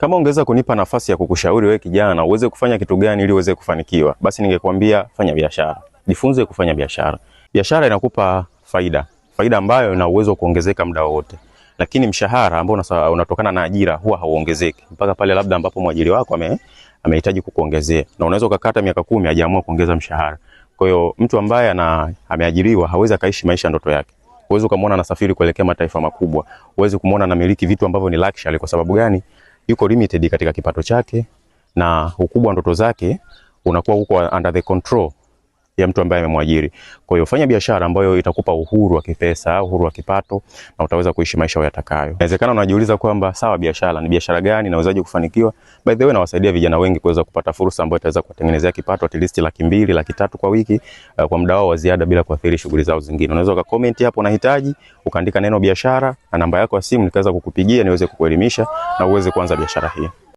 Kama ungeweza kunipa nafasi ya kukushauri wewe kijana uweze kufanya kitu gani ili uweze kufanikiwa, basi ningekwambia fanya biashara. Jifunze kufanya biashara. Biashara inakupa faida ambayo ina uwezo kuongezeka muda wote. Lakini mshahara ambao unatokana na ajira huwa hauongezeki mpaka pale labda ambapo mwajiri wako amehitaji kukuongezea. Na unaweza ukakata miaka 10 hajaamua kuongeza mshahara. Kwa hiyo mtu ambaye ameajiriwa hawezi kaishi maisha ndoto yake. Uwezo kumuona anasafiri kuelekea mataifa makubwa. Uwezo kumuona anamiliki vitu ambavyo ni luxury. Kwa sababu gani? Yuko limited katika kipato chake na ukubwa wa ndoto zake unakuwa huko under the control ya mtu ambaye amemwajiri. Kwa hiyo fanya biashara ambayo itakupa uhuru wa kipesa, uhuru wa kipato na utaweza kuishi maisha uyatakayo. Inawezekana unajiuliza kwamba sawa, biashara ni biashara gani, nawezaje kufanikiwa? By the way, nawasaidia vijana wengi kuweza kupata fursa ambayo itaweza kuwatengenezea kipato at least 200,000, 300,000 kwa wiki kwa muda wao wa ziada bila kuathiri shughuli zao zingine. Unaweza ukacomment hapo unahitaji, ukaandika neno biashara na namba yako ya simu nikaweza kukupigia niweze kukuelimisha na uweze kuanza biashara hii.